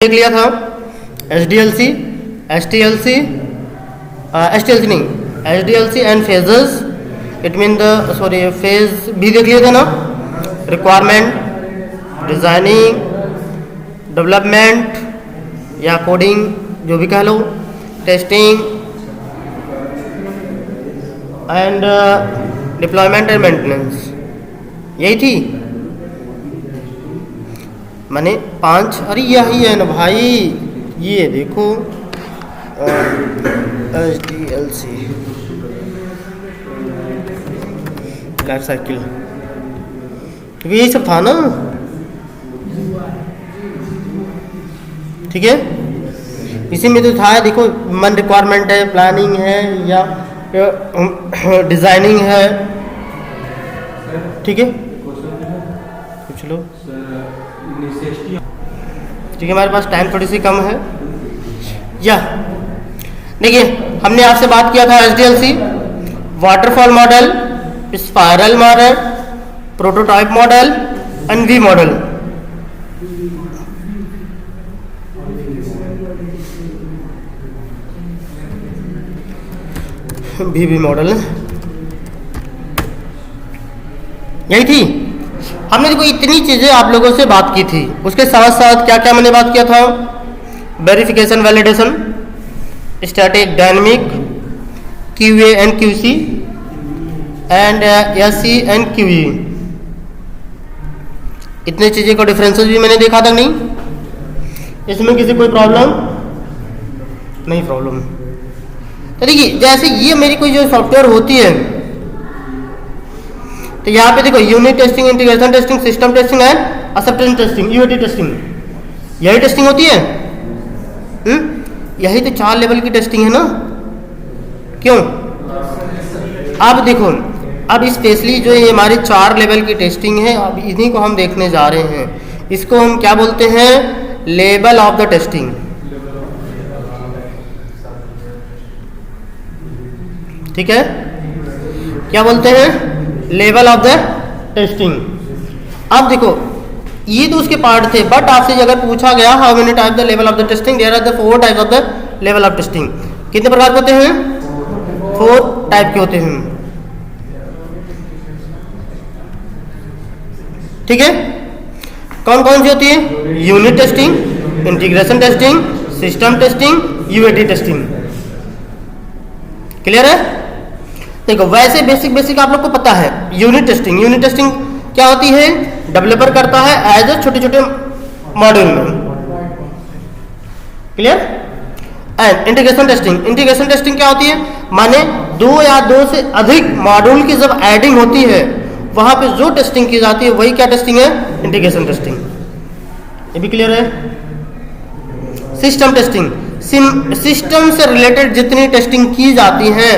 देख लिया था SDLC, STLC, STLC नहीं, SDLC and phases, it mean the sorry phase भी देख लिया था ना, रिक्वायरमेंट, डिजाइनिंग, डेवलपमेंट या कोडिंग जो भी कह लो, testing and deployment and maintenance, यही थी मैंने 5। अरे यही है ना भाई, ये देखो SDLC लाइफ साइकिल, यही सब था ना, ठीक है। इसी में तो था, देखो मन रिक्वायरमेंट है, प्लानिंग है या डिजाइनिंग है, ठीक है। पूछ लो, ठीक है। हमारे पास टाइम थोड़ी सी कम है। या देखिए, हमने आपसे बात किया था SDLC, waterfall model, spiral model, prototype model and V model. V model यही थी। हमने देखो इतनी चीजें आप लोगों से बात की थी, उसके साथ साथ क्या क्या मैंने बात किया था, verification, validation, static, dynamic, QA and QC and SE and QE। इतने चीजें का डिफरेंसेस भी मैंने देखा था। नहीं, इसमें किसी कोई प्रॉब्लम नहीं, प्रॉब्लम। तो देखिए, जैसे ये मेरी कोई जो सॉफ्टवेयर होती है, तो यहाँ पे देखो unit testing, integration testing, system testing and acceptance testing, UAT testing, यही टेस्टिंग होती है। यही तो 4 लेवल की टेस्टिंग है ना, क्यों? अब देखो, अब स्पेशली जो ये हमारी 4 लेवल की टेस्टिंग है, अब इन्हीं को हम देखने जा रहे हैं। इसको हम क्या बोलते हैं? लेवल ऑफ द टेस्टिंग, ठीक है। क्या बोलते हैं? Level of the testing. अब देखो, ये तो उसके पार्ट थे, बट आपसे अगर पूछा गया how many type the level of the testing, there are the 4 types of the level of testing. कितने प्रकार के होते हैं? 4 टाइप के होते हैं, ठीक है। कौन कौन सी होती है? Unit testing, integration testing, system testing, UAT testing. Clear है? देखो, वैसे बेसिक आप लोग को पता है। यूनिट टेस्टिंग, यूनिट टेस्टिंग क्या होती है? डेवलपर करता है एज ए छोटे छोटे मॉड्यूल में, clear. And integration testing, integration testing क्या होती है? माने 2 या 2 से अधिक मॉड्यूल की जब एडिंग होती है, वहां पे जो टेस्टिंग की जाती है वही क्या टेस्टिंग है? Integration testing. ये भी क्लियर है? सिस्टम टेस्टिंग, सिस्टम से रिलेटेड जितनी टेस्टिंग की जाती है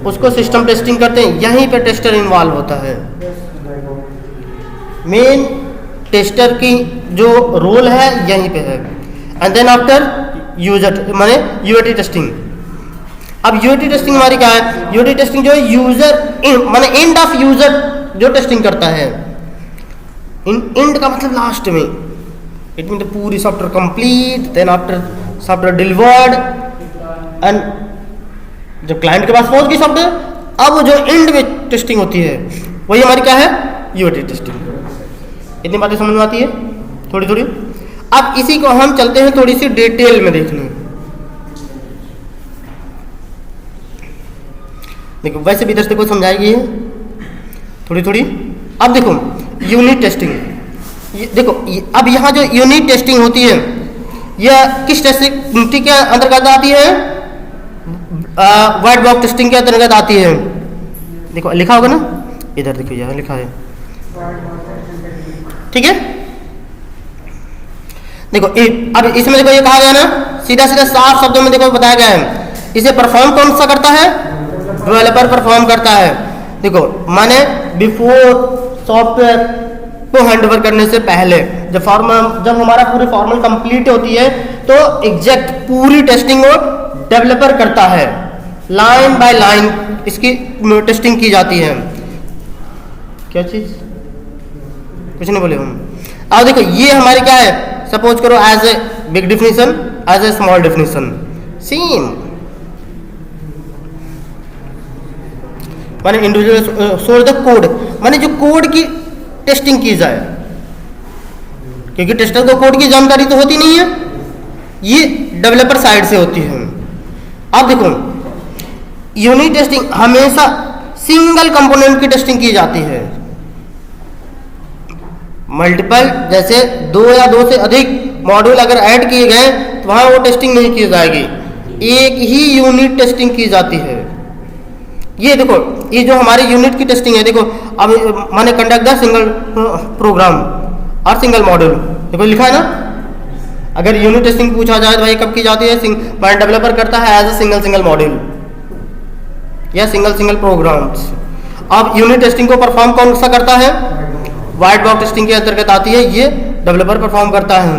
उसको सिस्टम टेस्टिंग करते हैं। यहीं पे टेस्टर इन्वॉल्व होता है। मेन टेस्टर की जो रोल है यहीं पे है। एंड देन आफ्टर यूजर माने UAT टेस्टिंग। अब UAT टेस्टिंग हमारी क्या है? UAT टेस्टिंग जो है यूजर माने एंड ऑफ यूजर जो टेस्टिंग करता है। एंड का मतलब लास्ट में, इट मीन द पूरी software complete, then after software delivered and जब क्लाइंट के पास पहुंच गई सॉफ्टवेयर, अब जो एंड में टेस्टिंग होती है वही हमारी क्या है? UAT testing. इतनी बातें समझ में आती है थोड़ी थोड़ी। अब इसी को हम चलते हैं थोड़ी सी डिटेल में देखने। देखो, वैसे भी इधर से कोई समझाएगी है थोड़ी थोड़ी। अब देखो यूनिट टेस्टिंग, देखो अब यहाँ जो यूनिट टेस्टिंग होती है यह किस टेस्टिंग के अंतर्गत आती है? व्हाइट बॉक्स टेस्टिंग के अंतर्गत आती है। देखो लिखा होगा ना, इधर देखो यहाँ लिखा है, ठीक है। देखो अब इसमें देखो ये कहा गया ना, सीधा सीधा साफ शब्दों में देखो बताया गया है। इसे परफॉर्म कौन सा करता है? डेवलपर परफॉर्म करता है। देखो माने बिफोर सॉफ्टवेयर को हैंडओवर करने से पहले, जब हमारा पूरी फॉर्मल कंप्लीट होती है तो एग्जैक्ट पूरी टेस्टिंग वो डेवलपर करता है। लाइन बाय लाइन इसकी टेस्टिंग की जाती है। क्या चीज? कुछ नहीं बोले हम। अब देखो ये हमारी क्या है, सपोज करो as a big definition, as a small definition, same. माने इंडिविजुअल सोर्स द कोड, माने जो कोड की टेस्टिंग की जाए, क्योंकि टेस्टर को कोड की जानकारी तो होती नहीं है, ये डेवलपर साइड से होती है। अब देखो यूनिट टेस्टिंग हमेशा सिंगल कंपोनेंट की टेस्टिंग की जाती है। मल्टीपल जैसे 2 या 2 से अधिक मॉड्यूल अगर ऐड किए गए तो वहां वो टेस्टिंग नहीं की जाएगी, एक ही यूनिट टेस्टिंग की जाती है। ये देखो ये जो हमारी यूनिट की टेस्टिंग है, देखो अब माने कंडक्ट द सिंगल प्रोग्राम और सिंगल मॉड्यूल, देखो लिखा है ना। अगर यूनिट टेस्टिंग पूछा जाए तो भाई कब की जाती है, माने डेवलपर करता है एज ए सिंगल मॉड्यूल या सिंगल प्रोग्राम्स। अब यूनिट टेस्टिंग को परफॉर्म कौन सा करता है, व्हाइट बॉक्स टेस्टिंग के अंतर्गत आती है, ये डेवलपर परफॉर्म करता है।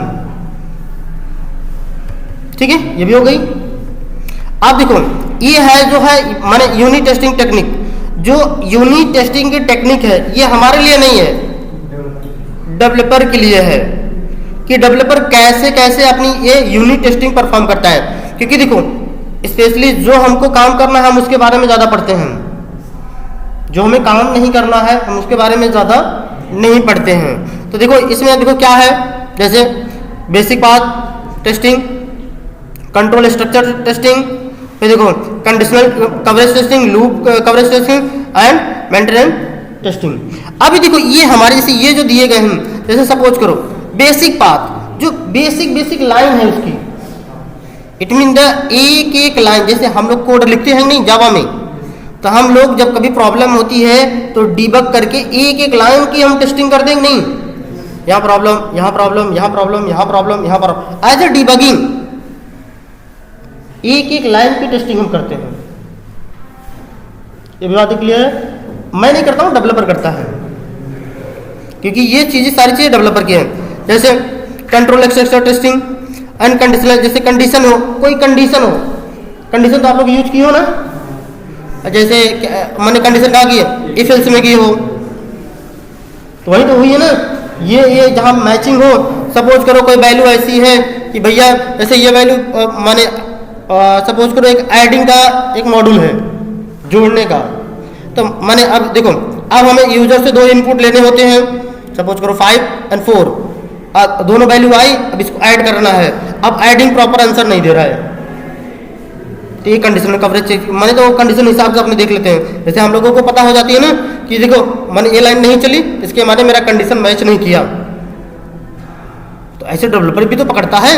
ठीक है, ये भी हो गई। अब देखो ये है जो है माने यूनिट टेस्टिंग टेक्निक, जो यूनिट टेस्टिंग की टेक्निक है ये हमारे लिए नहीं है, डेवलपर के लिए है कि डेवलपर कैसे कैसे अपनी ये यूनिट टेस्टिंग परफॉर्म करता है। क्योंकि देखो स्पेशली जो हमको काम करना है हम उसके बारे में ज़्यादा पढ़ते हैं, जो हमें काम नहीं करना है हम उसके बारे में ज़्यादा नहीं पढ़ते हैं। तो देखो इसमें देखो क्या है, जैसे basic path testing, control structure testing, फिर देखो conditional coverage testing, loop coverage testing and maintenance testing. अभी देखो ये हमारे जैसे ये जो दिए गए हैं, जैसे सपोज करो बेसिक पाथ, जो बेसिक लाइन है उसकी, इट मीन द एक लाइन, जैसे हम लोग कोड लिखते हैं नहीं जावा में, तो हम लोग जब कभी प्रॉब्लम होती है तो डीबग करके एक लाइन की हम टेस्टिंग कर देंगे, नहीं यहाँ प्रॉब्लम यहाँ प्रॉब्लम यहाँ प्रॉब्लम यहाँ प्रॉब्लम यहाँ प्रॉब्लम, एज ए डीबगिंग एक लाइन की टेस्टिंग हम करते हैं। ये बात क्लियर है? मैं नहीं करता हूँ, डेवलपर करता है, क्योंकि ये चीजें सारी चीजें डेवलपर की हैं। जैसे कंट्रोल स्ट्रक्चर टेस्टिंग, अनकंडीशनल, जैसे कंडीशन हो, कोई कंडीशन हो, कंडीशन तो आप लोग यूज किए हो ना, जैसे मैंने कंडीशन कहा की है इफ एल्स में की हो, तो वही तो हुई है ना। ये जहाँ मैचिंग हो, सपोज करो कोई वैल्यू ऐसी है कि भैया जैसे ये वैल्यू माने सपोज करो एक एडिंग का एक मॉड्यूल है जोड़ने का, तो माने अब देखो अब हमें यूजर से 2 इनपुट लेने होते हैं, सपोज करो 5 और 4, दोनों वैल्यू आई, अब इसको ऐड करना है, अब एडिंग प्रॉपर आंसर नहीं दे रहा है, तो ये कंडीशनल कवरेज चेक माने तो कंडीशन हिसाब से अपने देख लेते हैं। जैसे हम लोगों को पता हो जाती है ना कि देखो माने ये लाइन नहीं चली, इसके माने मेरा कंडीशन मैच नहीं किया, तो ऐसे डेवलपर भी तो पकड़ता है।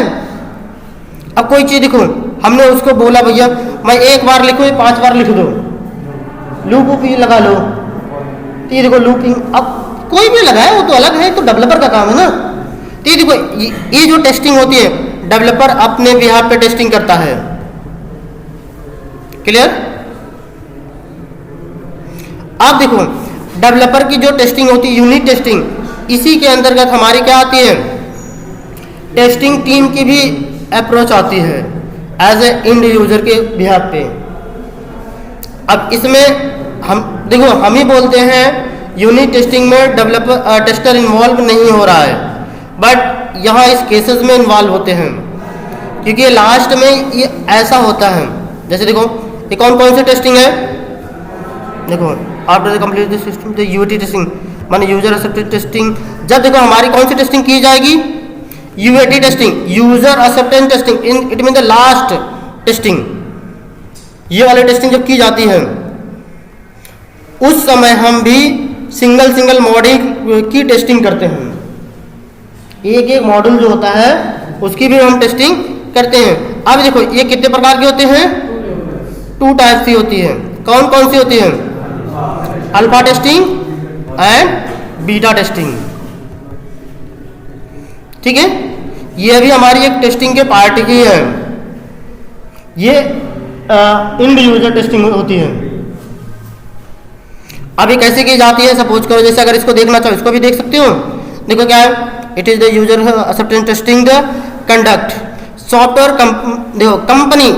अब कोई चीज देखो हमने उसको बोला भैया मैं 1 बार लिखूँ 5 बार लिख दो, लूप लगा लो, तो ये देखो लूपिंग अब कोई भी लगाए वो तो अलग है, तो डेवलपर का काम है ना। तो ये देखो ये जो टेस्टिंग होती है डेवलपर अपने बिहाफ पे टेस्टिंग करता है। क्लियर? अब देखो डेवलपर की जो टेस्टिंग होती है यूनिट टेस्टिंग, इसी के अंतर्गत हमारी क्या आती है, टेस्टिंग टीम की भी अप्रोच आती है एज ए इंड यूजर के बिहाफ पे। अब इसमें हम देखो हम ही बोलते हैं यूनिट टेस्टिंग में डेवलपर टेस्टर इन्वॉल्व नहीं हो रहा है, बट यहाँ इस केसेस में इन्वॉल्व होते हैं, क्योंकि लास्ट में ये ऐसा होता है। जैसे देखो ये कौन सी टेस्टिंग है, देखो after the complete the system the UAT testing माने यूजर एक्सेप्टेड टेस्टिंग। जब देखो हमारी कौन सी टेस्टिंग की जाएगी, UAT testing, user acceptance testing, in it mean the last testing. ये वाली टेस्टिंग जब की जाती है उस समय हम भी सिंगल मॉड्यूल की टेस्टिंग करते हैं, एक मॉड्यूल जो होता है उसकी भी हम टेस्टिंग करते हैं। अब देखो ये कितने प्रकार के होते हैं, 2 टाइप्स की होती है। कौन सी होती है, alpha testing and beta testing. ठीक है, ये भी हमारी एक टेस्टिंग के पार्ट की है, ये इंड यूजर टेस्टिंग होती है। अब ये कैसे की जाती है, सपोज करो जैसे अगर इसको देखना चाहो इसको भी देख सकते हो। देखो क्या है, it is the user acceptance testing the conduct software देखो कंपनी,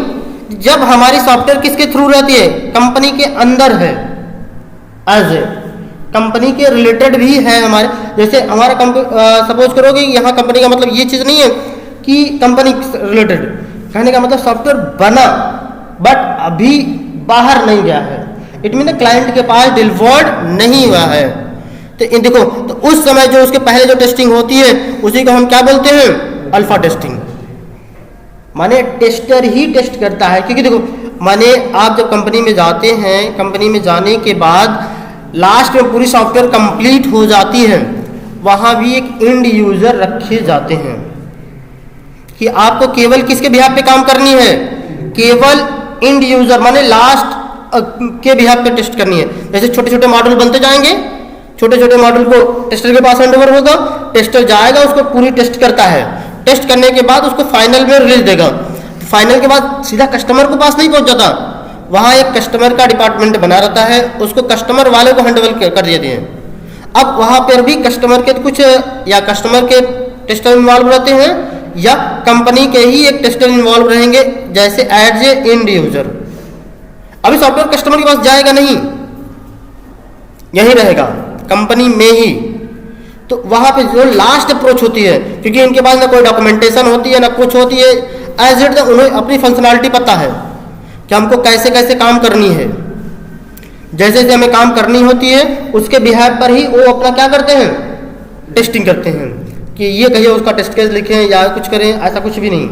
जब हमारी सॉफ्टवेयर किसके थ्रू रहती है, कंपनी के अंदर है, एज ए कंपनी के रिलेटेड भी है हमारे। जैसे हमारा सपोज करो कि यहाँ कंपनी का मतलब ये चीज़ नहीं है कि कंपनी रिलेटेड, कहने का मतलब सॉफ्टवेयर बना बट अभी बाहर नहीं गया है, इट मीन क्लाइंट के पास डिलीवर्ड नहीं हुआ है। तो इन देखो, तो उस समय जो उसके पहले जो टेस्टिंग होती है उसी को हम क्या बोलते हैं, अल्फा टेस्टिंग। माने टेस्टर ही टेस्ट करता है, क्योंकि देखो माने आप जब कंपनी में जाते हैं, कंपनी में जाने के बाद लास्ट में पूरी सॉफ्टवेयर कंप्लीट हो जाती है, वहां भी एक एंड यूजर रखे जाते हैं कि आपको केवल किसके बिहाफ पे काम करनी है, केवल एंड यूजर माने लास्ट के बिहाफ पे टेस्ट करनी है। जैसे छोटे छोटे मॉडल बनते जाएंगे, छोटे छोटे मॉडल को टेस्टर के पास हैंडओवर होगा, टेस्टर जाएगा उसको पूरी टेस्ट करता है, टेस्ट करने के बाद उसको फाइनल में रिलीज देगा। फाइनल के बाद सीधा कस्टमर के पास नहीं पहुंच जाता, वहां एक कस्टमर का डिपार्टमेंट बना रहता है, उसको कस्टमर वाले को हैंडओवर कर देते हैं। अब वहां पर भी कस्टमर के कुछ या कस्टमर के टेस्टर इन्वॉल्व रहते हैं या कंपनी के ही एक टेस्टर इन्वॉल्व रहेंगे, जैसे एज ए एंड यूजर। अभी सॉफ्टवेयर कस्टमर के पास जाएगा नहीं, यही रहेगा कंपनी में ही। तो वहां पे जो लास्ट अप्रोच होती है, क्योंकि इनके पास ना कोई डॉक्यूमेंटेशन होती है ना कुछ होती है, एज इट उन्हें अपनी फंक्शनैलिटी पता है कि हमको कैसे कैसे काम करनी है, जैसे जैसे हमें काम करनी होती है उसके बिहाफ पर ही वो अपना क्या करते हैं, टेस्टिंग करते हैं कि ये कहिए उसका टेस्ट केस लिखें या कुछ करें, ऐसा कुछ भी नहीं।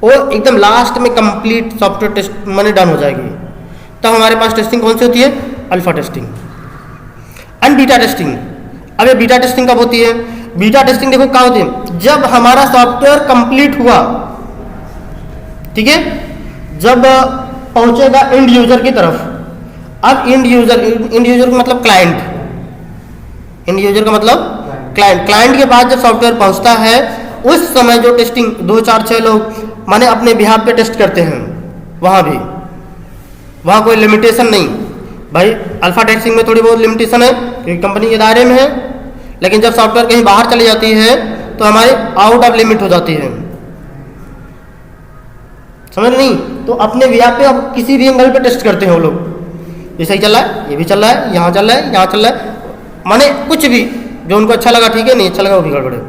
वो एकदम लास्ट में कंप्लीट सॉफ्टवेयर टेस्ट माने डन हो जाएगी। तब हमारे पास टेस्टिंग कौन सी होती है, alpha testing and beta testing. अब ये बीटा टेस्टिंग कब होती है, बीटा टेस्टिंग देखो क्या होती है, जब हमारा सॉफ्टवेयर कंप्लीट हुआ, ठीक है, जब पहुंचेगा एंड यूजर की तरफ। अब एंड यूजर का मतलब क्लाइंट, एंड यूजर का मतलब क्लाइंट के पास जब सॉफ्टवेयर पहुंचता है, उस समय जो टेस्टिंग 2 4 6 लोग माने अपने बिहाफ पे टेस्ट करते हैं, वहां भी वहां कोई लिमिटेशन नहीं। भाई अल्फा टेस्टिंग में थोड़ी बहुत लिमिटेशन है क्योंकि कंपनी के दायरे में है, लेकिन जब सॉफ्टवेयर कहीं बाहर चली जाती है तो हमारे आउट ऑफ लिमिट हो जाती है, समझ नहीं। तो अपने बिहाफ पे अब किसी भी एंगल पे टेस्ट करते हैं वो लोग, ये सही चल रहा है, ये भी चल रहा है, यहाँ चल रहा है, यहाँ चल रहा है, माने कुछ भी जो उनको अच्छा लगा ठीक है, नहीं अच्छा लगा वो भी गड़बड़ है।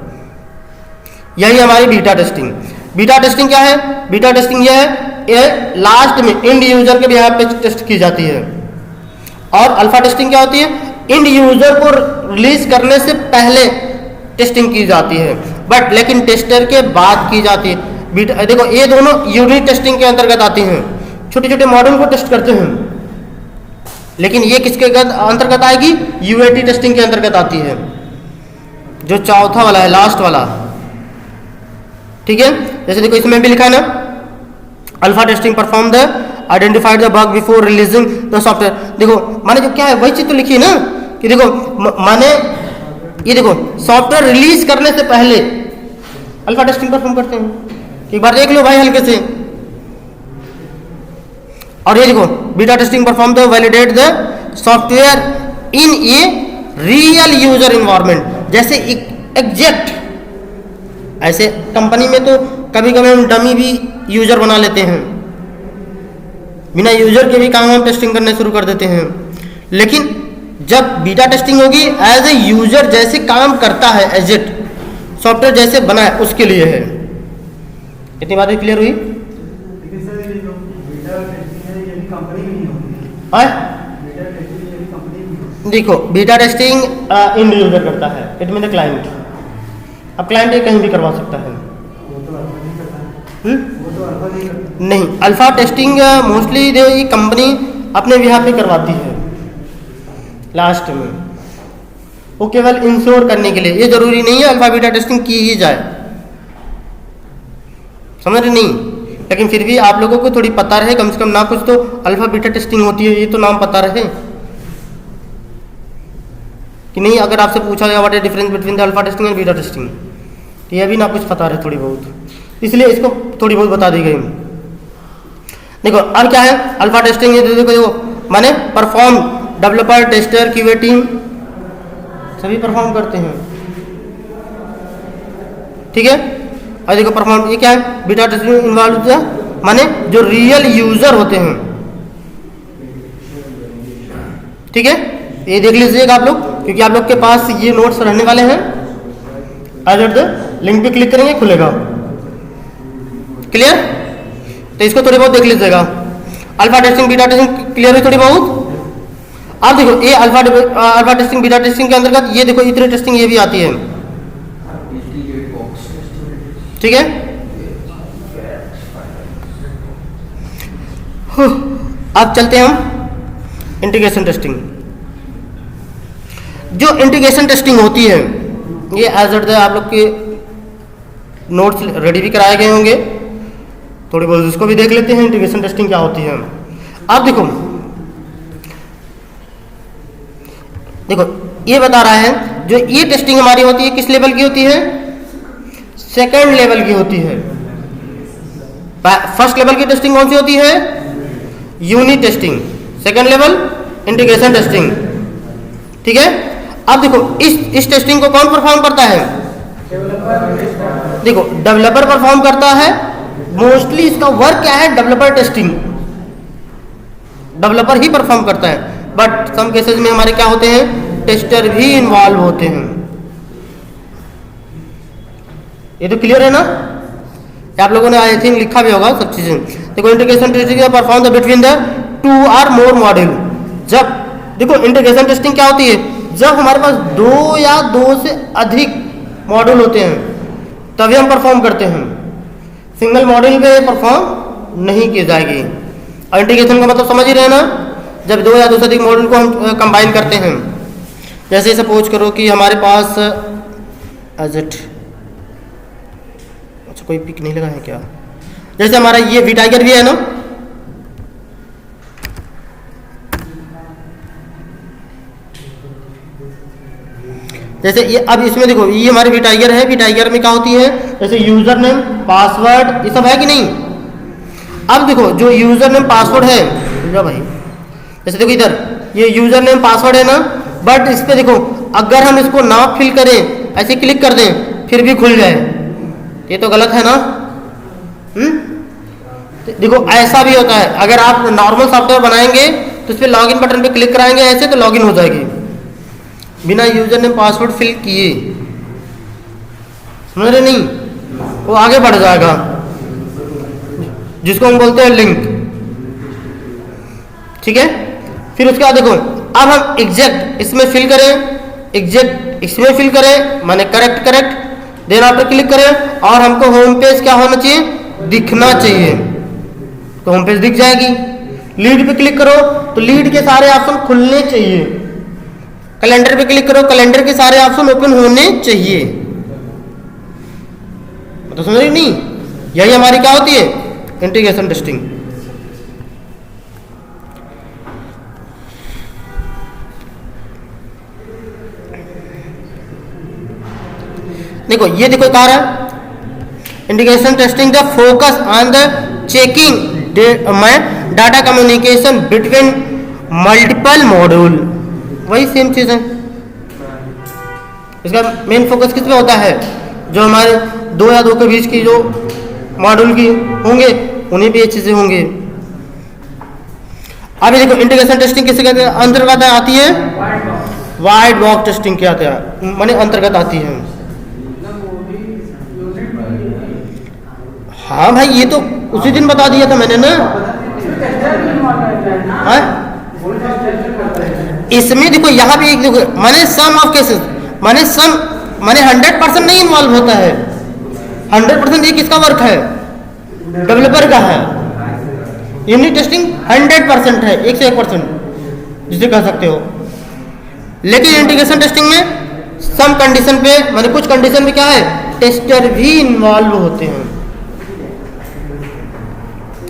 यही हमारी बीटा टेस्टिंग। बीटा टेस्टिंग क्या है, बीटा टेस्टिंग ये है, ये लास्ट में एंड यूजर के बिहाफ पे टेस्ट की जाती है। और अल्फा टेस्टिंग क्या होती है, एंड यूजर को रिलीज करने से पहले टेस्टिंग की जाती है, बट लेकिन टेस्टर के बाद की जाती है। बीटा देखो ये दोनों यूनिट टेस्टिंग के अंतर्गत आती हैं, छोटे छोटे मॉडल को टेस्ट करते हैं, लेकिन ये किसके अंतर्गत आएगी, यूएटी टेस्टिंग के अंतर्गत आती है, जो चौथा वाला है, लास्ट वाला, ठीक है। जैसे देखो इसमें भी लिखा है ना, alpha testing perform the identified the bug before releasing the software. देखो माने जो क्या है वही चीज तो लिखी है ना, कि देखो माने ये देखो सॉफ्टवेयर रिलीज करने से पहले अल्फा टेस्टिंग परफॉर्म करते हैं, एक बार देख लो भाई हल्के से। और ये देखो beta testing perform the validate the software in a real user environment, जैसे एग्जैक्ट। ऐसे कंपनी में तो कभी कभी हम डमी भी यूजर बना लेते हैं, बिना यूजर के भी काम हम टेस्टिंग करने शुरू कर देते हैं, लेकिन जब बीटा टेस्टिंग होगी एज ए यूजर जैसे काम करता है, एज इट सॉफ्टवेयर जैसे बना है उसके लिए है। इतनी बातें क्लियर हुई? देखो बीटा टेस्टिंग एंड यूजर करता है, इट मीन द क्लाइंट। अब क्लाइंट ये कहीं भी करवा सकता है, नहीं। अल्फा टेस्टिंग मोस्टली कंपनी अपने बिहाफ पे करवाती है लास्ट में, वो केवल इंश्योर करने के लिए। ये जरूरी नहीं है अल्फा बीटा टेस्टिंग की ही जाए, समझ रहे नहीं, लेकिन फिर भी आप लोगों को थोड़ी पता रहे, कम से कम ना कुछ तो अल्फा बीटा टेस्टिंग होती है ये तो नाम पता रहे कि नहीं। अगर आपसे पूछा जाए what is difference between the alpha testing and beta testing, तो ये भी ना कुछ पता रहे थोड़ी बहुत, इसलिए इसको थोड़ी बहुत बता दी गई। देखो अब क्या है अल्फा टेस्टिंग, ये देखो माने perform, developer, tester, QA team सभी परफॉर्म करते हैं, ठीक है। और देखो परफॉर्म, ये क्या है, बीटा टेस्टिंग इन्वॉल्व है माने जो रियल यूजर होते हैं, ठीक है। ये देख लीजिएगा आप लोग, क्योंकि आप लोग के पास ये नोट्स रहने वाले हैं। आज लिंक पे क्लिक करेंगे खुलेगा, क्लियर? तो इसको थोड़ी बहुत देख लीजिएगा। Alpha testing beta testing clear है थोड़ी बहुत। अब देखो ये अल्फा टेस्टिंग बीटा टेस्टिंग के अंतर्गत ये देखो इतनी टेस्टिंग ये भी आती है, ठीक है। अब चलते हैं हम इंटीग्रेशन टेस्टिंग। जो इंटीग्रेशन टेस्टिंग होती है ये एज इट आप लोग के नोट्स रेडी भी कराए गए होंगे, थोड़ी बहुत उसको भी देख लेते हैं इंटीग्रेशन टेस्टिंग क्या होती है। अब देखो ये बता रहा है जो ये टेस्टिंग हमारी होती है किस लेवल की होती है? सेकंड लेवल की होती है। फर्स्ट लेवल की टेस्टिंग कौन सी होती है? Unit testing. Second level integration testing, ठीक है। अब देखो इस टेस्टिंग को कौन परफॉर्म करता है? देखो डेवलपर परफॉर्म करता है। मोस्टली इसका वर्क क्या है? डेवलपर टेस्टिंग, डेवलपर ही परफॉर्म करता है। बट सम केसेस में हमारे क्या होते हैं? टेस्टर भी इन्वॉल्व होते हैं। ये तो क्लियर है ना? आप लोगों ने आई थिंक लिखा भी होगा सब चीजें। देखो integration testing perform the between the two और मोर मॉड्यूल। जब देखो इंटीग्रेशन टेस्टिंग क्या होती है? जब हमारे पास दो या दो से अधिक मॉड्यूल होते हैं तभी हम परफॉर्म करते हैं। सिंगल मॉड्यूल पे परफॉर्म नहीं की जाएगी। और इंटीग्रेशन का मतलब समझ ही रहे ना, जब दो या दो से अधिक मॉड्यूल को हम कंबाइन करते हैं। जैसे सपोज करो कि हमारे पास अच्छा कोई पिक नहीं लगा है क्या? जैसे हमारा ये वी टाइगर भी है ना, जैसे ये अब इसमें देखो ये हमारी वी टाइगर है। वी टाइगर में क्या होती है? जैसे यूजर नेम पासवर्ड ये सब है कि नहीं। अब देखो जो यूजर नेम पासवर्ड है भाई, जैसे देखो इधर ये यूजर नेम पासवर्ड है ना, बट इस पे देखो अगर हम इसको ना फिल करें, ऐसे क्लिक कर दें फिर भी खुल जाए, ये तो गलत है ना। देखो ऐसा भी होता है। अगर आप नॉर्मल सॉफ्टवेयर बनाएंगे तो इस पे लॉगिन बटन पे क्लिक कराएंगे ऐसे तो लॉगिन हो जाएगी बिना यूजर नेम पासवर्ड फिल किए। समझ रहे? नहीं, वो आगे बढ़ जाएगा, जिसको हम बोलते हैं लिंक, ठीक है। फिर उसके बाद देखो अब हम एग्जैक्ट इसमें फिल करें, एग्जैक्ट इसमें फिल करें माने करेक्ट, देन आफ्टर क्लिक करें और हमको होम पेज क्या होना चाहिए? दिखना चाहिए। तो होम पेज दिख जाएगी। लीड पे क्लिक करो तो लीड के सारे ऑप्शन खुलने चाहिए। कैलेंडर पे क्लिक करो, कैलेंडर के सारे ऑप्शन ओपन होने चाहिए। तो समझ रही नहीं? यही हमारी क्या होती है? Integration testing. देखो ये देखो कह रहा है integration testing the focus on the checking data communication between multiple module. वही सेम चीज है। इसका मेन फोकस किस पे होता है? जो हमारे दो या दो के बीच की जो मॉड्यूल की होंगे उन्हीं पे ये चीजें होंगी। अभी देखो इंटीग्रेशन टेस्टिंग किसके अंतर्गत आती है? वाइट बॉक्स टेस्टिंग क्या आता है माने अंतर्गत आती है। हाँ भाई ये तो उसी दिन बता दिया था मैंने ना। हाँ? इसमें देखो यहाँ भी एक देखो माने सम ऑफ केसेस माने 100% नहीं इन्वॉल्व होता है। 100% ये किसका वर्क है? डेवलपर का है। यूनिट टेस्टिंग 100% है, 101% जिसे कह सकते हो। लेकिन इंटीग्रेशन टेस्टिंग में सम कंडीशन पे माने कुछ कंडीशन में क्या है? टेस्टर भी इन्वॉल्व होते हैं।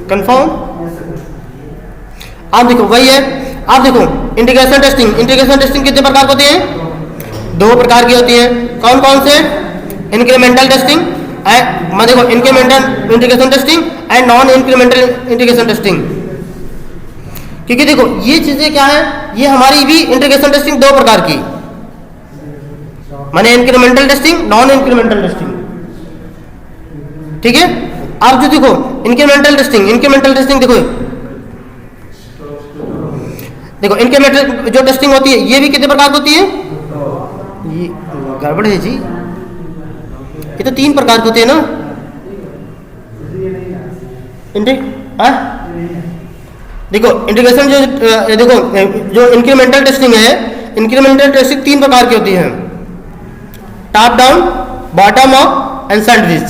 कंफर्म? आप देखो वही है। आप देखो इंटीग्रेशन टेस्टिंग कितने प्रकार की होती है? दो प्रकार की होती है। कौन कौन से? इंक्रीमेंटल टेस्टिंग देखो incremental integration testing and non incremental integration testing. क्योंकि देखो ये चीजें क्या है? ये हमारी भी इंटीग्रेशन टेस्टिंग दो प्रकार की माने incremental testing, non incremental testing, ठीक है। अब जो देखो इंक्रीमेंटल टेस्टिंग देखो इंक्रीमेंटल जो टेस्टिंग होती है ये भी कितने प्रकार की होती है? ये गड़बड़ है जी, ये तो 3 प्रकार की होती है ना। देखो इंटीग्रेशन देखो जो इंक्रीमेंटल टेस्टिंग है, इंक्रीमेंटल टेस्टिंग 3 प्रकार की होती है, top down, bottom up and sandwich.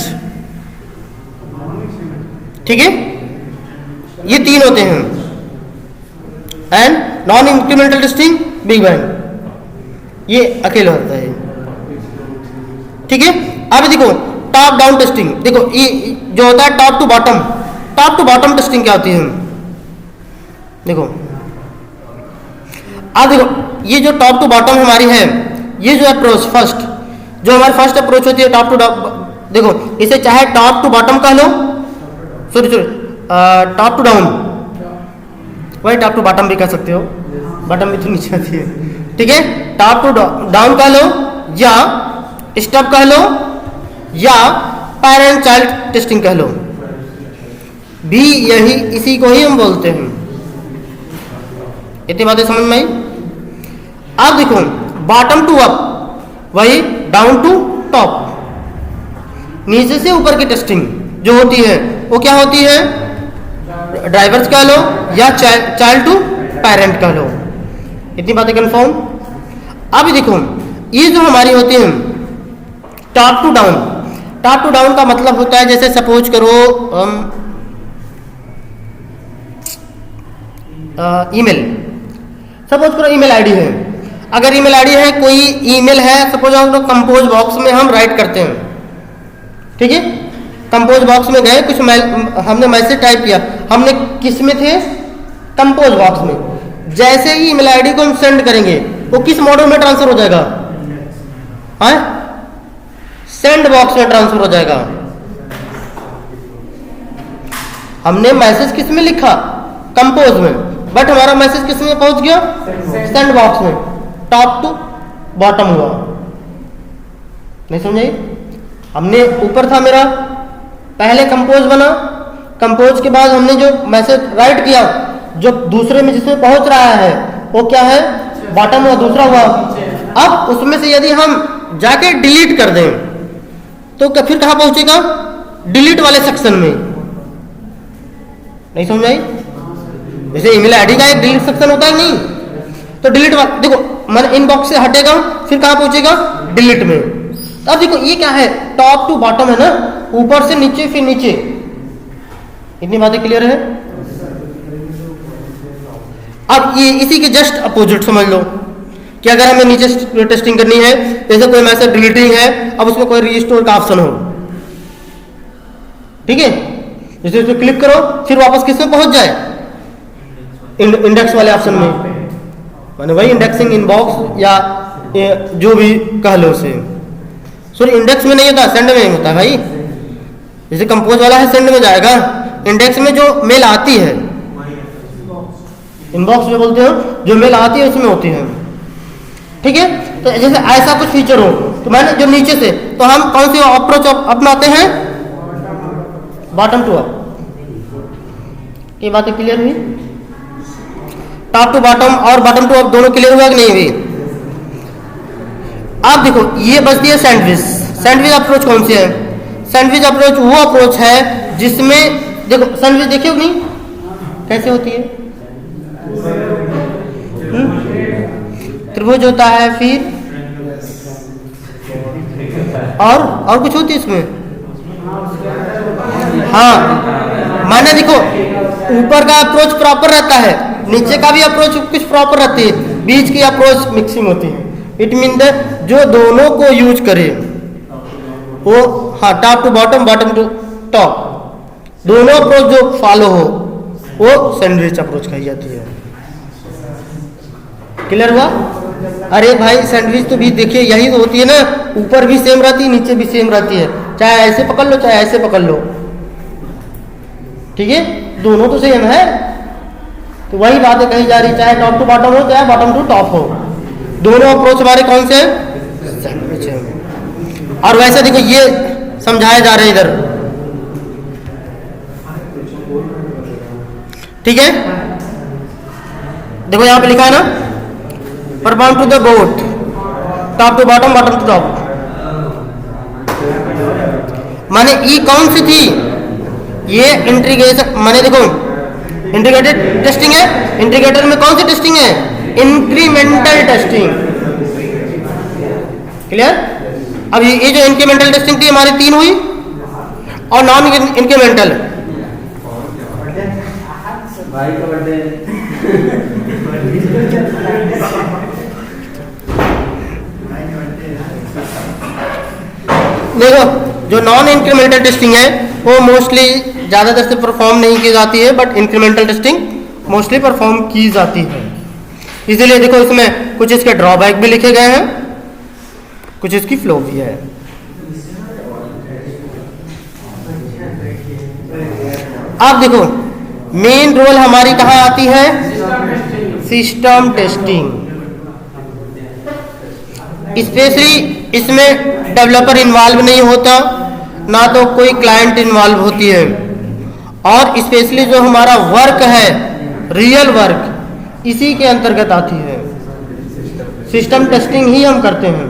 ठीक है, ये 3 होते हैं। And non incremental testing big bang, ये अकेला होता है। ठीक है, अब देखो टॉप डाउन टेस्टिंग, देखो ये जो होता है टॉप टू बॉटम टेस्टिंग क्या होती है, देखो अब देखो ये जो टॉप टू बॉटम हमारी है, ये जो अप्रोच फर्स्ट, जो हमारी फर्स्ट अप्रोच होती है टॉप टू, देखो इसे चाहे टॉप टू बॉटम कह लो, सॉरी टॉप टू डाउन, वही टॉप टू बॉटम भी कह सकते हो, बॉटम भी तो नीचे आती है। ठीक है, टॉप टू डाउन कह लो, या स्टब कह लो, या पेरेंट चाइल्ड टेस्टिंग कह लो, भी यही इसी को ही हम बोलते हैं। इतनी बातें समझ में आई। अब देखो बॉटम टू अप, वही डाउन टू टॉप, नीचे से ऊपर की टेस्टिंग जो होती है वो क्या होती है, ड्राइवर्स कह लो या चाइल्ड टू पेरेंट कह लो। इतनी बातें कंफर्म। अब देखो ये जो हमारी होती है top to down, top to down का मतलब होता है जैसे सपोज करो ईमेल, सपोज करो ईमेल आईडी है, अगर ईमेल आईडी है, कोई ईमेल है, सपोज हम कंपोज बॉक्स में हम राइट करते हैं। ठीक है, कंपोज बॉक्स में गए, कुछ हमने मैसेज टाइप किया, हमने किस में थे, कंपोज बॉक्स में। जैसे ही ईमेल आईडी को हम सेंड करेंगे वो किस मॉड्यूल में ट्रांसफर हो जाएगा, हाँ सेंड बॉक्स में ट्रांसफर हो जाएगा। हमने मैसेज किस में लिखा, कंपोज में, बट हमारा मैसेज किस में पहुंच गया, सेंड बॉक्स में, टॉप टू बॉटम हुआ। नहीं समझाई, हमने ऊपर था मेरा, पहले कंपोज बना, कंपोज के बाद हमने जो मैसेज राइट किया, जो दूसरे में जिसमें पहुंच रहा है वो क्या है, बॉटम हुआ, दूसरा हुआ। अब उसमें से यदि हम जाके डिलीट कर दें तो फिर कहां पहुंचेगा, डिलीट वाले सेक्शन में। नहीं समझ आई, जैसे ईमेल आईडी का एक डिलीट सेक्शन होता है नहीं, तो डिलीट वाला देखो मैंने इनबॉक्स से हटेगा, फिर कहां पहुंचेगा, डिलीट में। अब देखो ये क्या है, टॉप टू बॉटम है ना, ऊपर से नीचे फिर नीचे। इतनी बातें क्लियर है। अब ये इसी के जस्ट अपोजिट समझ लो कि अगर हमें नीचे टेस्टिंग करनी है, जैसे कोई मैसेज डिलीटिंग है, अब उसमें कोई रीस्टोर का ऑप्शन हो, ठीक है, जैसे उसमें क्लिक करो फिर वापस किस में पहुंच जाए, इंडेक्स वाले ऑप्शन में, माने वही इंडेक्सिंग इनबॉक्स या जो भी कह लो उसे। सॉरी इंडेक्स में नहीं होता, सेंड में होता है भाई। जैसे कंपोज वाला है सेंड में जाएगा, इंडेक्स में जो मेल आती है, इनबॉक्स में बोलते हो, जो मेल आती है उसमें होती है। ठीक है, तो जैसे ऐसा कुछ फीचर हो तो मैंने जो नीचे से, तो हम कौन सी अप्रोच अपनाते हैं, बॉटम टू अप। ये बातें क्लियर हुई, टॉप टू बॉटम और बॉटम टू अप दोनों क्लियर हुआ कि नहीं हुई। आप देखो ये बचती है सैंडविच। सैंडविच अप्रोच कौन सी है, सैंडविच अप्रोच वो अप्रोच है जिसमें देखो सैंडविच देखिए नहीं कैसे होती है, त्रिभुज होता है, फिर और कुछ होती है इसमें, हाँ माने देखो ऊपर का अप्रोच प्रॉपर रहता है, नीचे का भी अप्रोच कुछ प्रॉपर रहती है, बीच की अप्रोच मिक्सिंग होती है। इट मीन जो दोनों को यूज करे वो, हाँ top to bottom, bottom to top, दोनों अप्रोच जो फॉलो हो वो सैंडविच अप्रोच कही जाती है। क्लियर हुआ। अरे भाई सैंडविच तो भी देखिए यही तो होती है ना, ऊपर भी सेम रहती है, नीचे भी सेम रहती है, चाहे ऐसे पकड़ लो चाहे ऐसे पकड़ लो, ठीक है, दोनों तो सेम है। तो वही बातें कही जा रही, चाहे टॉप टू बॉटम हो चाहे बॉटम टू टॉप हो, दोनों अप्रोच हमारे कौन से सैंडविच है। और वैसे देखो ये समझाया जा रहा है इधर, ठीक है, देखो यहां पे लिखा है ना, perform to the both, top to bottom, bottom to top. माने ई कौन सी थी, ये इंटीग्रेशन माने देखो इंटीग्रेटेड टेस्टिंग है। इंटीग्रेटर में कौन सी टेस्टिंग है? Incremental testing. क्लियर? अब ये जो इंक्रीमेंटल टेस्टिंग थी हमारी 3 हुई, और नॉन इंक्रीमेंटल देखो जो नॉन इंक्रीमेंटल टेस्टिंग है वो मोस्टली ज़्यादातर से परफॉर्म नहीं की जाती है, but incremental testing mostly perform की जाती है। इसीलिए देखो इसमें कुछ इसके ड्रॉबैक भी लिखे गए हैं, कुछ इसकी फ्लो भी है। अब देखो मेन रोल हमारी कहाँ आती है? System testing. स्पेशली इसमें डेवलपर इन्वॉल्व नहीं होता, ना तो कोई क्लाइंट इन्वॉल्व होती है, और स्पेशली जो हमारा वर्क है रियल वर्क इसी के अंतर्गत आती है। सिस्टम टेस्टिंग ही हम करते हैं,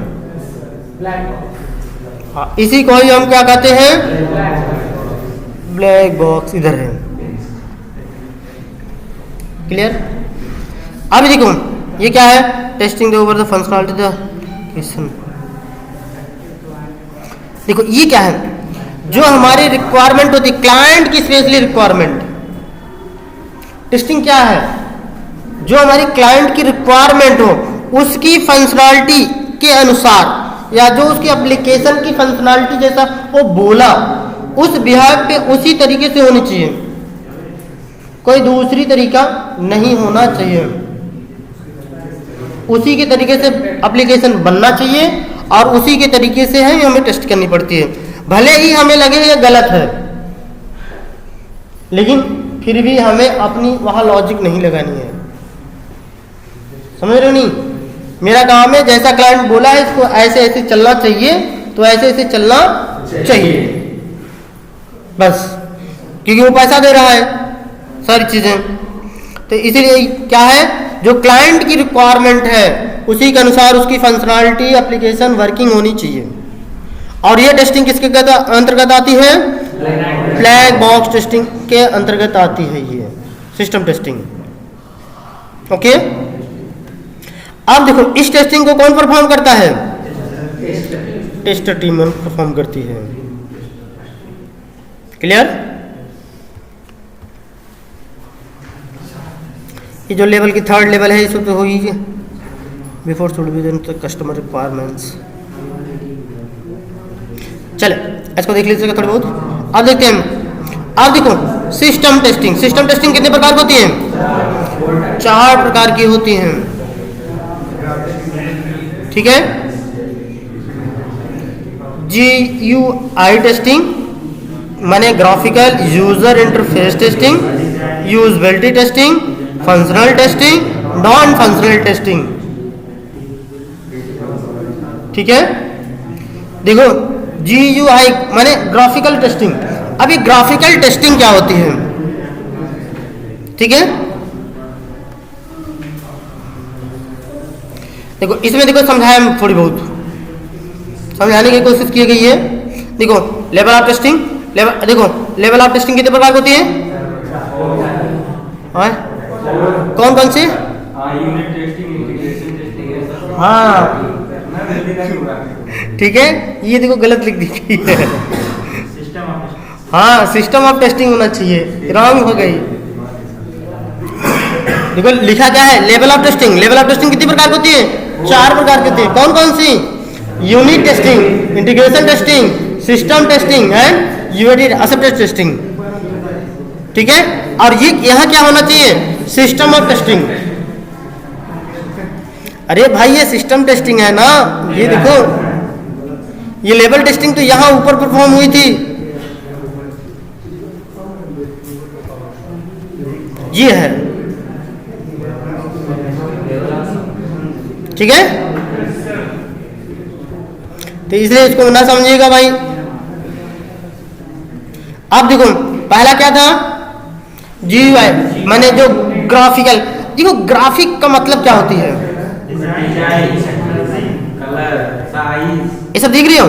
हाँ, इसी को ही हम क्या कहते हैं? Black box. इधर है, क्लियर? अब देखो ये क्या है? Testing the over the functionality the question. देखो ये क्या है? जो हमारी रिक्वायरमेंट होती है, क्लाइंट की स्पेशली रिक्वायरमेंट। टेस्टिंग क्या है? जो हमारी क्लाइंट की रिक्वायरमेंट हो उसकी फंक्शनलिटी के अनुसार, या जो उसकी एप्लीकेशन की फंक्शनलिटी जैसा वो बोला उस बिहेव पे उसी तरीके से होनी चाहिए, कोई दूसरी तरीका नहीं होना चाहिए। उसी के तरीके से एप्लीकेशन बनना चाहिए और उसी के तरीके से है हमें टेस्ट करनी पड़ती है। भले ही हमें लगे ये गलत है, लेकिन फिर भी हमें अपनी वहां लॉजिक नहीं लगानी है। समझ रहे हो? नहीं, मेरा काम है जैसा क्लाइंट बोला है इसको ऐसे ऐसे चलना चाहिए, तो ऐसे ऐसे चलना चाहिए बस, क्योंकि वो पैसा दे रहा है सारी चीजें। तो इसीलिए क्या है, जो क्लाइंट की रिक्वायरमेंट है उसी के अनुसार उसकी फंक्शनलिटी एप्लीकेशन वर्किंग होनी चाहिए। और ये टेस्टिंग किसके अंतर्गत आती है? ब्लैक बॉक्स टेस्टिंग के अंतर्गत आती है ये सिस्टम टेस्टिंग। ओके, अब देखो इस टेस्टिंग को कौन परफॉर्म करता है? टेस्टर टीम परफॉर्म करती है। क्लियर? ये जो लेवल की थर्ड लेवल है इस पे होगी बिफोर सुपरविजन तो कस्टमर रिक्वायरमेंट्स। चले इसको देख लीजिएगा थोड़ी बहुत। अब देखते हैं, अब देखो सिस्टम टेस्टिंग। सिस्टम टेस्टिंग कितने प्रकार की होती है? 4 प्रकार की होती हैं। ठीक है, GUI टेस्टिंग माने graphical user interface testing, usability testing, functional testing, non functional testing. ठीक है, देखो GUI माने ग्राफिकल टेस्टिंग। अभी ग्राफिकल टेस्टिंग क्या होती है? ठीक है, देखो इसमें देखो समझाया थोड़ी बहुत, समझाने की कोशिश की गई है। देखो लेवल ऑफ टेस्टिंग, देखो लेवल ऑफ टेस्टिंग कितने प्रकार की होती है? कौन कौन सी? Unit testing, integration testing. हाँ ठीक है, ये देखो गलत लिख दी है। हाँ सिस्टम ऑफ टेस्टिंग होना चाहिए, रॉन्ग हो गई। देखो लिखा क्या है? Level of testing. Level of testing कितनी प्रकार की होती है? 4 प्रकार की होती है। कौन कौन सी? Unit testing, integration testing, system testing and unit acceptance testing. ठीक है, और ये यहाँ क्या होना चाहिए? System of testing. अरे भाई ये सिस्टम टेस्टिंग है ना, ये देखो ये लेवल टेस्टिंग तो यहाँ ऊपर परफॉर्म हुई थी, ये है। ठीक है, तो इसलिए इसको ना समझिएगा भाई। अब देखो पहला क्या था? GUI माने जो ग्राफिकल। देखो ग्राफिक का मतलब क्या होती है? ये सब देख रही हो,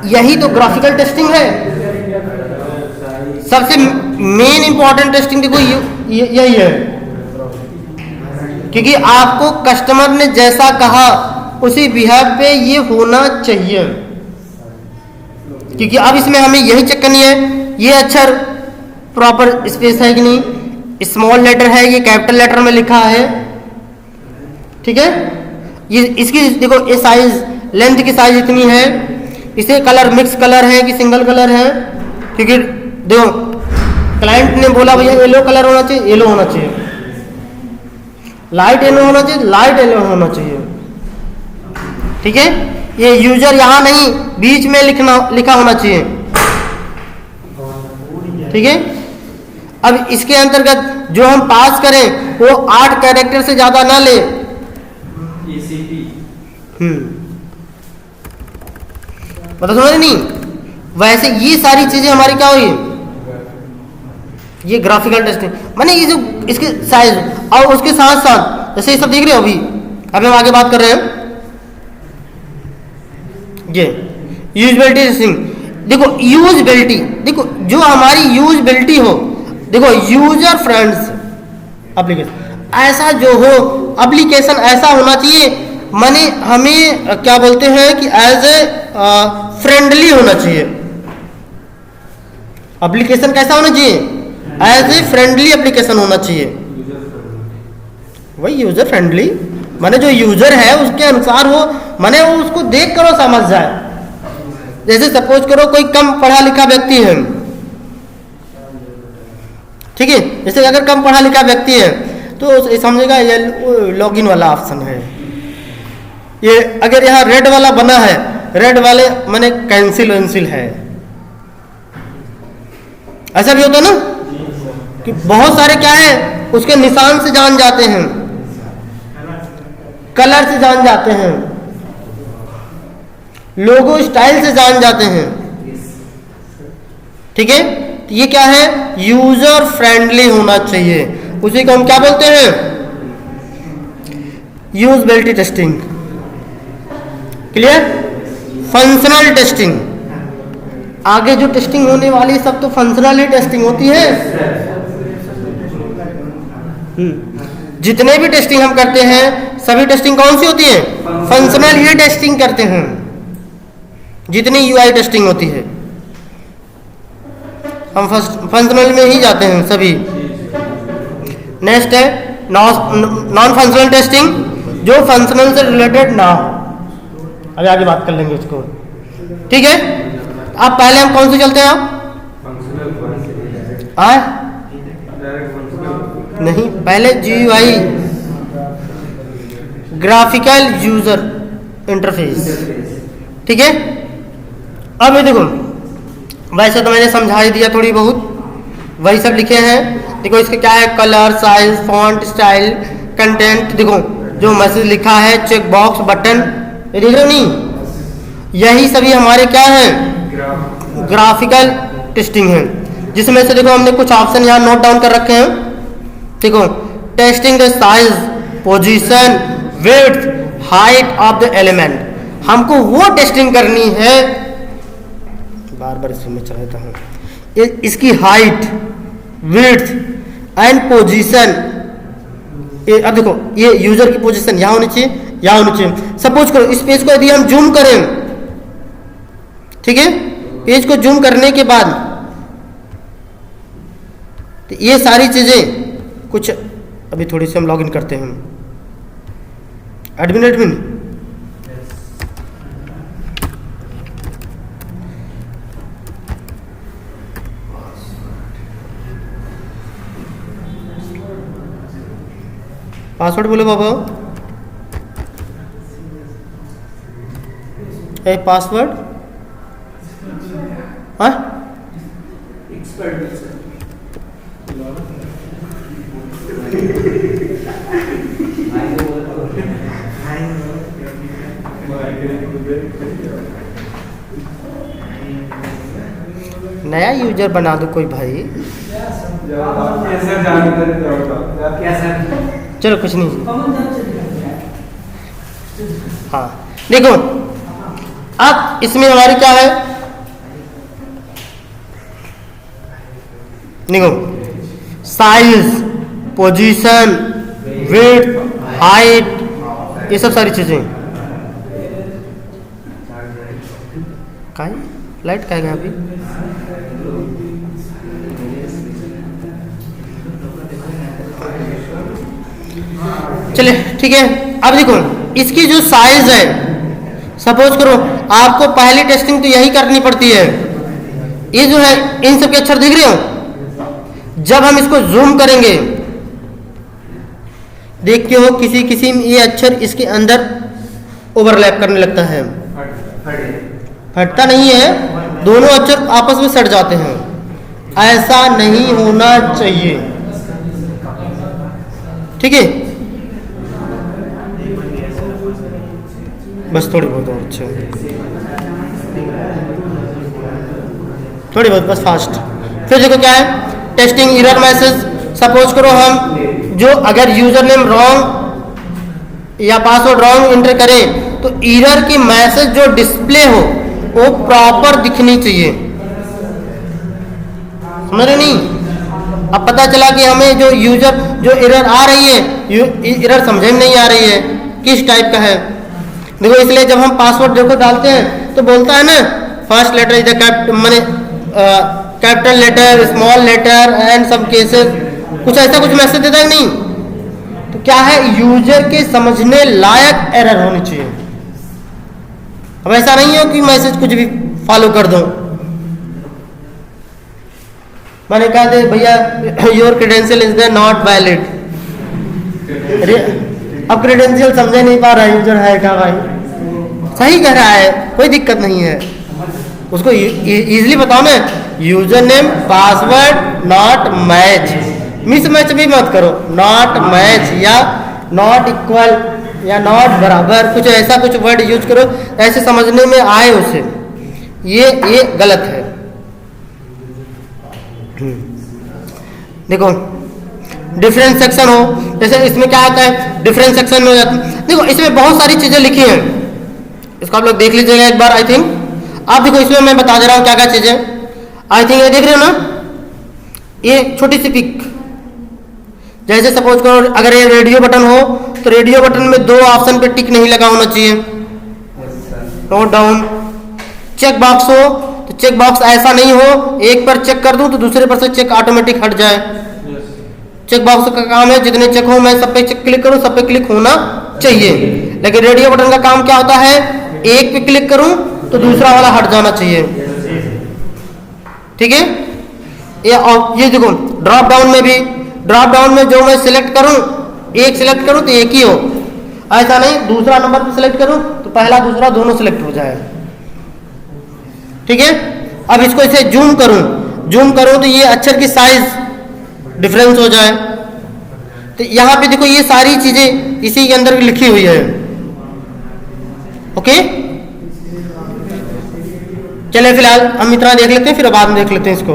यही तो ग्राफिकल टेस्टिंग है। सबसे मेन इंपॉर्टेंट टेस्टिंग देखो यही है, क्योंकि आपको कस्टमर ने जैसा कहा उसी बिहेव पे ये होना चाहिए। क्योंकि अब इसमें हमें यही चेक करनी है ये अक्षर प्रॉपर स्पेस है कि नहीं, स्मॉल लेटर है ये कैपिटल लेटर में लिखा है, ठीक है। ये इसकी देखो ये साइज लेंथ की साइज इतनी है, इसे कलर मिक्स कलर है कि सिंगल कलर है, क्योंकि देखो क्लाइंट ने बोला भैया येलो कलर होना चाहिए, येलो होना चाहिए, लाइट येलो होना चाहिए, लाइट येलो होना चाहिए, ठीक है। ये यूजर यहाँ नहीं बीच में लिखा होना चाहिए, ठीक है। अब इसके अंतर्गत जो हम पास करें वो 8 कैरेक्टर से ज्यादा ना ले। मतलब समझ नहीं, वैसे ये सारी चीजें हमारी क्या हुई, ये ग्राफिकल टेस्टिंग माने ये जो इसके साइज और उसके साथ साथ जैसे ये सब देख रहे हो अभी हम आगे बात कर रहे हैं ये यूजबिलिटी टेस्टिंग। देखो यूजबिलिटी, देखो जो हमारी यूजबिलिटी हो, देखो यूजर फ्रेंड्स एप्लीकेशन ऐसा जो हो, एप्लीकेशन ऐसा होना चाहिए माने हमें क्या बोलते हैं कि एज ए फ्रेंडली होना चाहिए। एप्लीकेशन कैसा होना चाहिए, एज ए फ्रेंडली एप्लीकेशन होना चाहिए। वही यूजर फ्रेंडली माने जो यूजर है उसके अनुसार हो, माने वो उसको देख कर समझ जाए। जैसे सपोज करो कोई कम पढ़ा लिखा व्यक्ति है, ठीक है, जैसे अगर कम पढ़ा लिखा व्यक्ति है तो समझेगा ये लॉगिन वाला ऑप्शन है, ये अगर यहाँ रेड वाला बना है, रेड वाले माने कैंसिल वैंसिल है। ऐसा भी होता है ना कि बहुत सारे क्या है उसके निशान से जान जाते हैं, कलर से जान जाते हैं, लोगो स्टाइल से जान जाते हैं, ठीक है। तो ये क्या है, यूजर फ्रेंडली होना चाहिए, उसी को हम क्या बोलते हैं, usability testing. Clear. Functional testing, आगे जो टेस्टिंग होने वाली सब तो फंक्शनल ही टेस्टिंग होती है। जितने भी टेस्टिंग हम करते हैं सभी टेस्टिंग कौन सी होती है, फंक्शनल ही टेस्टिंग करते हैं, जितनी यूआई टेस्टिंग होती है हम फंक्शनल में ही जाते हैं सभी। नेक्स्ट है नॉन फंक्शनल टेस्टिंग, जो फंक्शनल से रिलेटेड ना हो, अभी आगे बात कर लेंगे उसको, ठीक है। अब पहले हम कौन से चलते हैं, आप नहीं, पहले GUI ग्राफिकल यूजर इंटरफेस, ठीक है। अब ये देखो वैसे तो मैंने समझा ही दिया थोड़ी बहुत, वही सब लिखे हैं। देखो इसके क्या है, colour, size, font, style, content, देखो जो मैसेज लिखा है, चेक बॉक्स, बटन, ये देख रहे हो नहीं, यही सभी हमारे क्या हैं, ग्राफिकल टेस्टिंग है। जिसमें से देखो हमने कुछ ऑप्शन यहाँ नोट डाउन कर रखे हैं। देखो testing the size, position, width, height of the element, हमको वो टेस्टिंग करनी है, बार बार इसमें चलाता हूँ, इसकी हाइट, विड्थ एंड पोजीशन। अब देखो ये यूजर की पोजीशन यहाँ होनी चाहिए, यहाँ होनी चाहिए। सपोज करो इस पेज को यदि हम जूम करें, ठीक है, पेज को जूम करने के बाद तो ये सारी चीजें कुछ अभी थोड़ी सी हम लॉगिन करते हैं, एडमिन पासवर्ड बोले बाबा, पासवर्ड, हाँ नया यूजर बना दो कोई भाई, चलो कुछ नहीं। हाँ देखो अब इसमें हमारी क्या है, देखो साइज, पोजीशन, विड्थ, हाइट, ये सब सारी चीजें। काय लाइट क्या है अभी? चलिए ठीक है। अब देखो इसकी जो साइज है, सपोज करो आपको पहली टेस्टिंग तो यही करनी पड़ती है। ये जो है इन सब के अक्षर दिख रहे हो, जब हम इसको जूम करेंगे देखते हो किसी किसी में ये अक्षर इसके अंदर ओवरलैप करने लगता है। फटता नहीं है, दोनों अक्षर आपस में सट जाते हैं। ऐसा नहीं होना चाहिए, ठीक है। बस थोड़ी बहुत और अच्छे, थोड़ी बहुत बस फास्ट। फिर देखो क्या है टेस्टिंग एरर मैसेज। सपोज करो हम जो अगर यूजर नेम रॉन्ग या पासवर्ड रॉन्ग एंटर करें तो एरर की मैसेज जो डिस्प्ले हो वो प्रॉपर दिखनी चाहिए, समझ रहे नहीं? अब पता चला कि हमें जो यूजर जो एरर आ रही है, एरर समझ में नहीं आ रही है किस टाइप का है। देखो इसलिए जब हम पासवर्ड देखो डालते हैं तो बोलता है ना फर्स्ट लेटर इज द माने capital letter, small letter and some cases, कुछ ऐसा कुछ मैसेज देता है नहीं? तो क्या है यूजर के समझने लायक एरर होनी चाहिए। अब ऐसा नहीं हो कि मैसेज कुछ भी फॉलो कर दो। मैंने कहा दे भैया your credential is the not valid. अब क्रेडेंशियल समझे नहीं पा रहा है यूजर है क्या भाई, सही कह रहा है, कोई दिक्कत नहीं है। उसको इजीली बताओ ना user name password not match, miss match भी मत करो, नॉट मैच या नॉट इक्वल या नॉट बराबर, कुछ ऐसा कुछ वर्ड यूज करो ऐसे समझने में आए उसे। ये गलत है। देखो डिफरेंस सेक्शन हो, जैसे इसमें क्या आता है डिफरेंस सेक्शन में हो जाता है। देखो इसमें बहुत सारी चीजें लिखी हैं, इसको आप लोग देख लीजिएगा एक बार। आई थिंक आप देखो इसमें मैं बता दे रहा हूं क्या क्या चीजें। आई थिंक ये देख रहे हो ना, ये छोटी सी पिक, जैसे सपोज करो अगर ये रेडियो बटन हो तो रेडियो बटन में 2 ऑप्शन पे टिक नहीं लगा होना चाहिए, नोट डाउन। चेक बॉक्स हो तो चेक बॉक्स ऐसा नहीं हो एक पर चेक कर दूं तो दूसरे पर से चेक ऑटोमेटिक हट जाए। चेक बॉक्स का काम है जितने चेक हो मैं सब पे चेक क्लिक करूं, सब पे क्लिक होना चाहिए। लेकिन रेडियो बटन का काम क्या होता है, एक पे क्लिक करूं तो दूसरा वाला हट जाना चाहिए, ठीक है। ये देखो ड्रॉप डाउन में भी, ड्रॉप डाउन में जो मैं सिलेक्ट करूं, एक सिलेक्ट करूं तो एक ही हो, ऐसा नहीं दूसरा नंबर पे सिलेक्ट करूं तो पहला दूसरा दोनों सिलेक्ट हो जाए, ठीक है। अब इसको इसे जूम करूं तो ये अक्षर की साइज डिफरेंस हो जाए। तो यहां पे देखो ये सारी चीजें इसी के अंदर लिखी हुई है, ओके। चलिए फिलहाल हम इतना देख लेते हैं, फिर बाद में देख लेते हैं इसको।